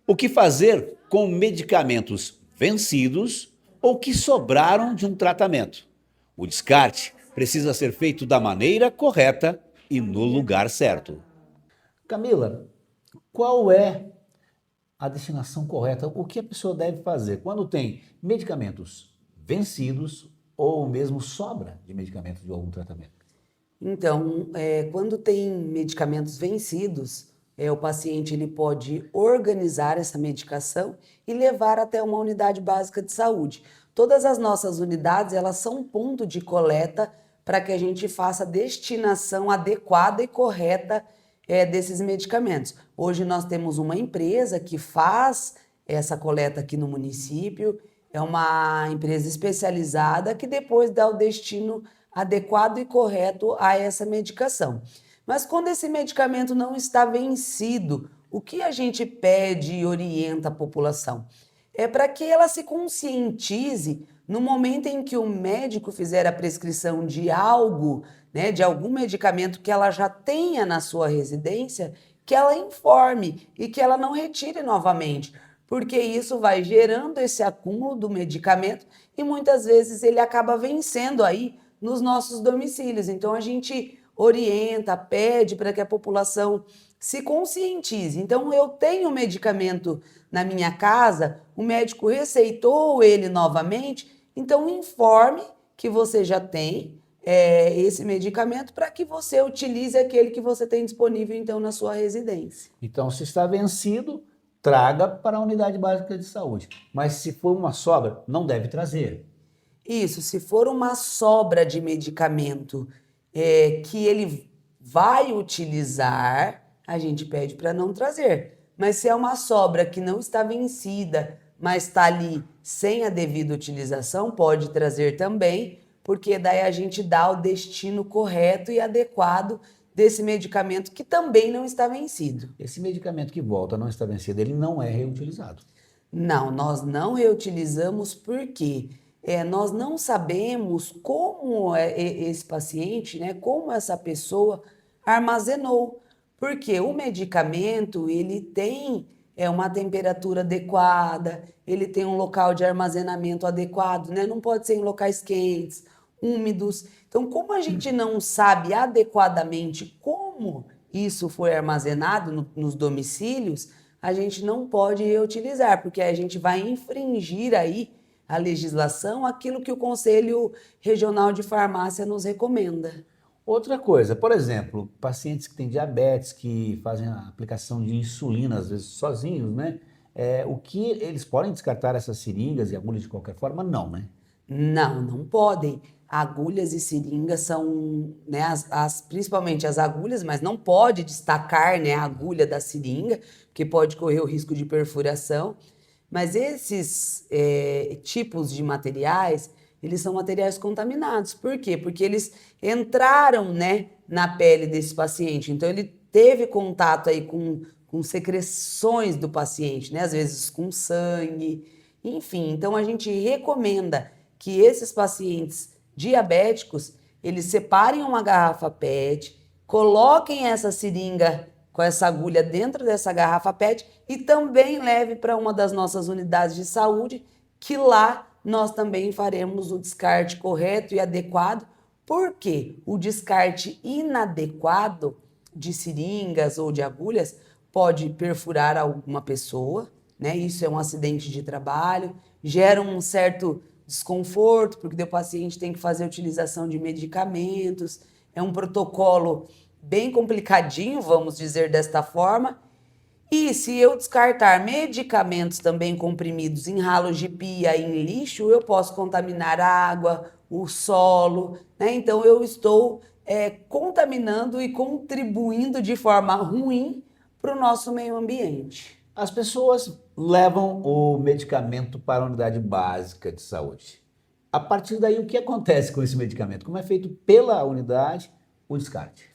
O que fazer com medicamentos vencidos ou que sobraram de um tratamento? O descarte precisa ser feito da maneira correta e no lugar certo. Camila, qual é a destinação correta? O que a pessoa deve fazer quando tem medicamentos vencidos ou mesmo sobra de medicamentos de algum tratamento? Então, quando tem medicamentos vencidos, o paciente ele pode organizar essa medicação e levar até uma unidade básica de saúde. Todas as nossas unidades, elas são um ponto de coleta para que a gente faça a destinação adequada e correta desses medicamentos. Hoje nós temos uma empresa que faz essa coleta aqui no município, é uma empresa especializada que depois dá o destino adequado e correto a essa medicação. Mas quando esse medicamento não está vencido, o que a gente pede e orienta a população? É para que ela se conscientize no momento em que o médico fizer a prescrição de algo, né, de algum medicamento que ela já tenha na sua residência, que ela informe e que ela não retire novamente, porque isso vai gerando esse acúmulo do medicamento e muitas vezes ele acaba vencendo aí nos nossos domicílios. Então a gente orienta, pede para que a população se conscientize. Então eu tenho medicamento na minha casa, o médico receitou ele novamente, então informe que você já tem esse medicamento para que você utilize aquele que você tem disponível então na sua residência. Então, se está vencido, traga para a unidade básica de saúde. Mas se for uma sobra, não deve trazer. Isso, se for uma sobra de medicamento que ele vai utilizar, a gente pede para não trazer. Mas se é uma sobra que não está vencida, mas está ali sem a devida utilização, pode trazer também, porque daí a gente dá o destino correto e adequado desse medicamento que também não está vencido. Esse medicamento que volta não está vencido, ele não é reutilizado. Não, nós não reutilizamos porque nós não sabemos como esse paciente, né, como essa pessoa armazenou. Porque o medicamento, ele tem uma temperatura adequada, ele tem um local de armazenamento adequado, né? Não pode ser em locais quentes, úmidos. Então, como a gente não sabe adequadamente como isso foi armazenado nos domicílios, a gente não pode reutilizar, porque a gente vai infringir aí a legislação, aquilo que o Conselho Regional de Farmácia nos recomenda. Outra coisa, por exemplo, pacientes que têm diabetes, que fazem a aplicação de insulina, às vezes sozinhos, né? O que eles podem descartar essas seringas e agulhas de qualquer forma? Não, né? Não, não podem. Agulhas e seringas são, né, principalmente as agulhas, mas não pode destacar, né, a agulha da seringa, porque pode correr o risco de perfuração. Mas esses tipos de materiais, eles são materiais contaminados. Por quê? Porque eles entraram, né, na pele desse paciente. Então, ele teve contato aí com secreções do paciente, né, às vezes com sangue, enfim. Então, a gente recomenda que esses pacientes diabéticos, eles separem uma garrafa PET, coloquem essa seringa com essa agulha dentro dessa garrafa PET e também leve para uma das nossas unidades de saúde, que lá nós também faremos o descarte correto e adequado, porque o descarte inadequado de seringas ou de agulhas pode perfurar alguma pessoa, né? Isso é um acidente de trabalho, gera um certo desconforto, porque o paciente tem que fazer a utilização de medicamentos, é um protocolo bem complicadinho, vamos dizer desta forma. E se eu descartar medicamentos também comprimidos em ralos de pia, em lixo, eu posso contaminar a água, o solo, né? Então eu estou contaminando e contribuindo de forma ruim para o nosso meio ambiente. As pessoas levam o medicamento para a unidade básica de saúde. A partir daí, o que acontece com esse medicamento? Como é feito pela unidade o descarte?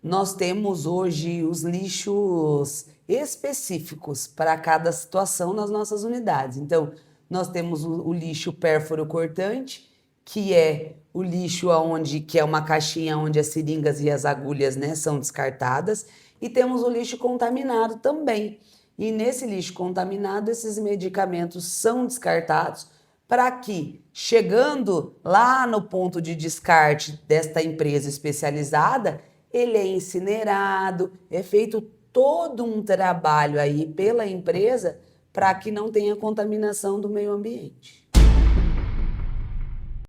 Nós temos hoje os lixos específicos para cada situação nas nossas unidades. Então, nós temos o lixo pérfuro cortante, que é o lixo que é uma caixinha onde as seringas e as agulhas, né, são descartadas, e temos o lixo contaminado também, E nesse lixo contaminado, esses medicamentos são descartados para que, chegando lá no ponto de descarte desta empresa especializada, ele é incinerado, é feito todo um trabalho aí pela empresa para que não tenha contaminação do meio ambiente.